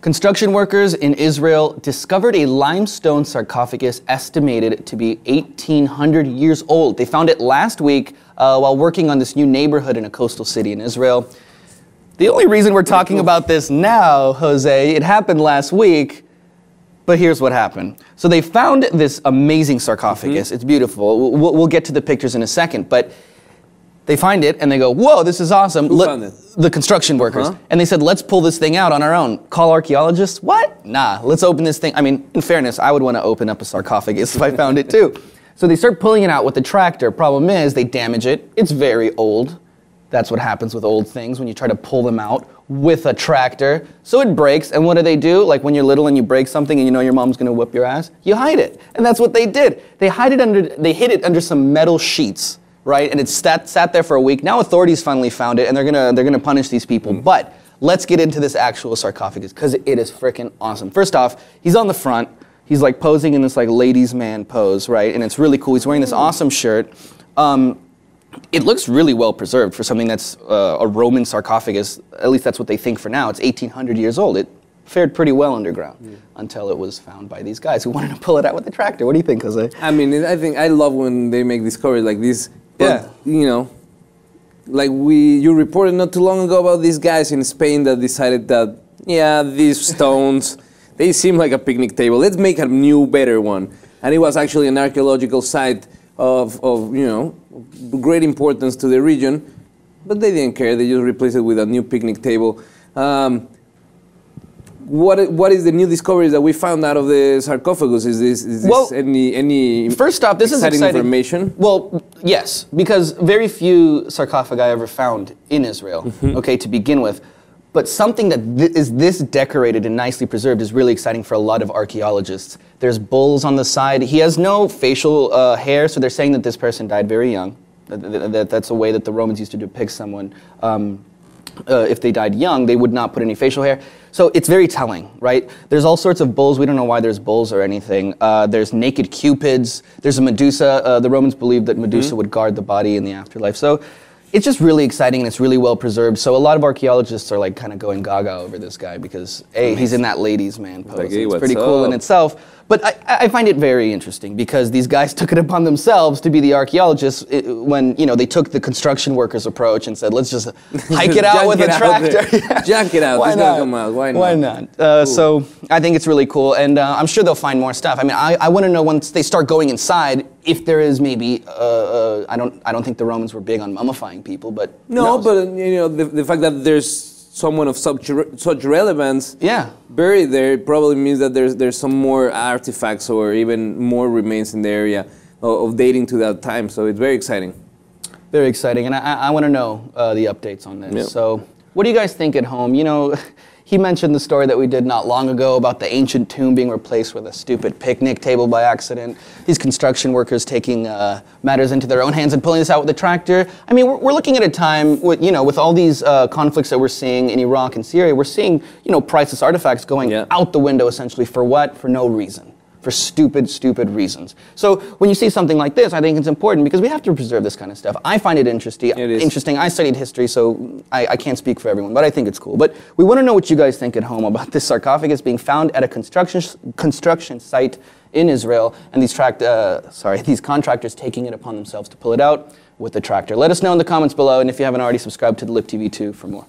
Construction workers in Israel discovered a limestone sarcophagus estimated to be 1,800 years old. They found it last week while working on this new neighborhood in a coastal city in Israel. The only reason we're talking about this now, Jose, it happened last week, but here's what happened. So they found this amazing sarcophagus. It's beautiful. We'll get to the pictures in a second, but they find it and they go, whoa, this is awesome. Who found it? The construction workers. And they said, let's pull this thing out on our own. Call archaeologists? What? Nah, let's open this thing. I mean, in fairness, I would want to open up a sarcophagus if I found it too. So they start pulling it out with the tractor. Problem is, they damage it. It's very old. That's what happens with old things when you try to pull them out with a tractor. So it breaks, and what do? Like when you're little and you break something and you know your mom's gonna whip your ass? You hide it. And that's what they did. They hid it under some metal sheets. Right, and it sat there for a week. Now authorities finally found it, and they're gonna punish these people. But let's get into this actual sarcophagus because it is freaking awesome. First off, he's on the front. He's like posing in this like ladies' man pose, right? And it's really cool. He's wearing this awesome shirt. It looks really well preserved for something that's a Roman sarcophagus. At least that's what they think for now. It's 1,800 years old. It fared pretty well underground until it was found by these guys who wanted to pull it out with a tractor. What do you think, Jose? I mean, I love when they make discoveries like this. But, you know, like you reported not too long ago about these guys in Spain that decided that, yeah, these stones, they seem like a picnic table. Let's make a new, better one. And it was actually an archaeological site of you know, great importance to the region. But they didn't care. They just replaced it with a new picnic table. What is the new discoveries that we found out of the sarcophagus? Is this well, any first off, this exciting is exciting information? Well, yes, because very few sarcophagi ever found in Israel, okay, to begin with. But something that is this decorated and nicely preserved is really exciting for a lot of archaeologists. There's bulls on the side. He has no facial hair, so they're saying that this person died very young. That's a way that the Romans used to depict someone. If they died young, they would not put any facial hair. So it's very telling, right? There's all sorts of bulls. We don't know why there's bulls or anything. There's naked cupids. There's a Medusa. The Romans believed that Medusa would guard the body in the afterlife. So it's just really exciting and it's really well preserved. So a lot of archaeologists are like kind of going gaga over this guy because A, he's in that ladies' man pose. Like, hey, it's pretty cool in itself. But I find it very interesting because these guys took it upon themselves to be the archaeologists when, you know, they took the construction workers approach and said, let's just hike it out with a tractor. Junk it out. Why not? Come out. Why not? Why not? So I think it's really cool, and I'm sure they'll find more stuff. I mean, I want to know once they start going inside if there is maybe I don't think the Romans were big on mummifying people, but no, but you know the fact that there's someone of such relevance buried there probably means that there's some more artifacts or even more remains in the area of dating to that time. So it's very exciting. Very exciting, and I want to know the updates on this. Yep. So what do you guys think at home? You know, he mentioned the story that we did not long ago about the ancient tomb being replaced with a stupid picnic table by accident. These construction workers taking matters into their own hands and pulling this out with a tractor. I mean, we're looking at a time with, you know, with all these conflicts that we're seeing in Iraq and Syria, we're seeing, you know, priceless artifacts going out the window essentially for what? For no reason. For stupid, stupid reasons. So when you see something like this, I think it's important because we have to preserve this kind of stuff. I find it interesting. I studied history, so I can't speak for everyone, but I think it's cool. But we want to know what you guys think at home about this sarcophagus being found at a construction site in Israel, and these contractors taking it upon themselves to pull it out with a tractor. Let us know in the comments below, and if you haven't already, subscribe to the Lip TV 2 for more.